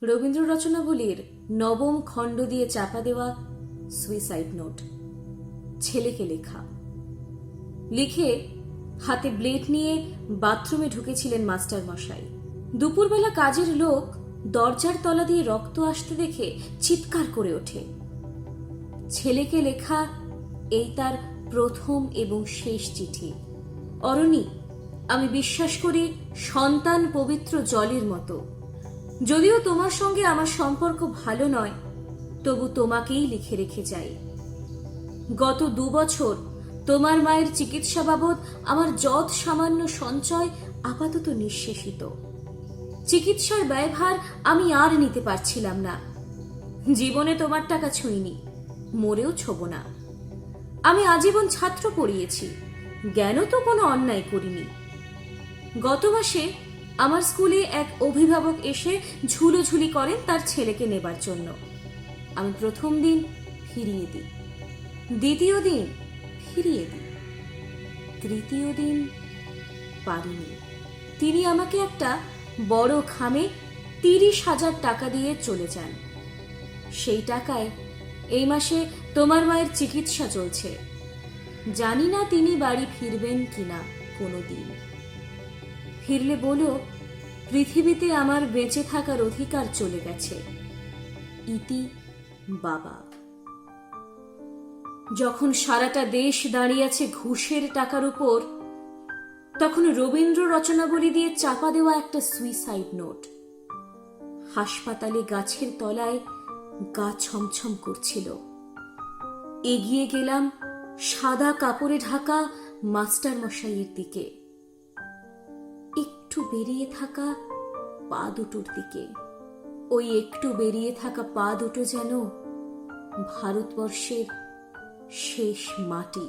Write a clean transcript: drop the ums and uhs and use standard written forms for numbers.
রবীন্দ্র রচনাবলীর নবম খণ্ড দিয়ে চাপা দেওয়া সুইসাইড নোট। ছেলেকে লেখা। লিখে হাতে ব্লেড নিয়ে বাথরুমে ঢুকেছিলেন মাস্টার মশাই। দুপুরবেলা কাজের লোক দরজার তলা দিয়ে রক্ত আসতে দেখে চিৎকার করে ওঠে। ছেলেকে লেখা এই তার প্রথম এবং শেষ চিঠি। অরণি, আমি বিশ্বাস করি সন্তান পবিত্র জলের মতো। যদিও তোমার সঙ্গে আমার সম্পর্ক ভালো নয়, তবু তোমাকেই লিখে রেখে যাই। গত 2 বছর তোমার মায়ের চিকিৎসা বাবদ আমার যৎ সামান্য সঞ্চয় আপাতত নিঃশেষিত। চিকিৎসার ব্যয়ভার আমি আর নিতে পারছিলাম না। জীবনে তোমার টাকা ছুঁইনি, মরেও ছোব না। আমি আজীবন ছাত্র পড়িয়েছি, জ্ঞানও তো কোনো অন্যায় করিনি। গত মাসে আমার স্কুলে এক অভিভাবক এসে ঝুলোঝুলি করেন তার ছেলেকে নেবার জন্য। আমি প্রথম দিন ফিরিয়ে দিই, দ্বিতীয় দিন ফিরিয়ে দিই, তৃতীয় দিন পারিনি। তিনি আমাকে একটা বড় খামে 30,000 টাকা দিয়ে চলে যান। সেই টাকায় এই মাসে তোমার মায়ের চিকিৎসা চলছে। জানি না তিনি বাড়ি ফিরবেন কিনা কোনোদিন। ফিরলে বলো, পৃথিবীতে আমার বেঁচে থাকার অধিকার চলে গেছে। ইতি, বাবা। যখন সারাটা দেশ দাঁড়িয়ে আছে ঘুষের টাকার উপর, তখন রবীন্দ্র রচনাবলী দিয়ে চাপা দেওয়া একটা সুইসাইড নোট। হাসপাতালে গাছের তলায় গা ছমছম করছিল। এগিয়ে গেলাম সাদা কাপড়ে ঢাকা মাস্টার মশাইয়ের দিকে, একটু বেরিয়ে থাকা পা দুটোর দিকে। ওই একটু বেরিয়ে থাকা পা দুটো যেন ভারতবর্ষের শেষ মাটি।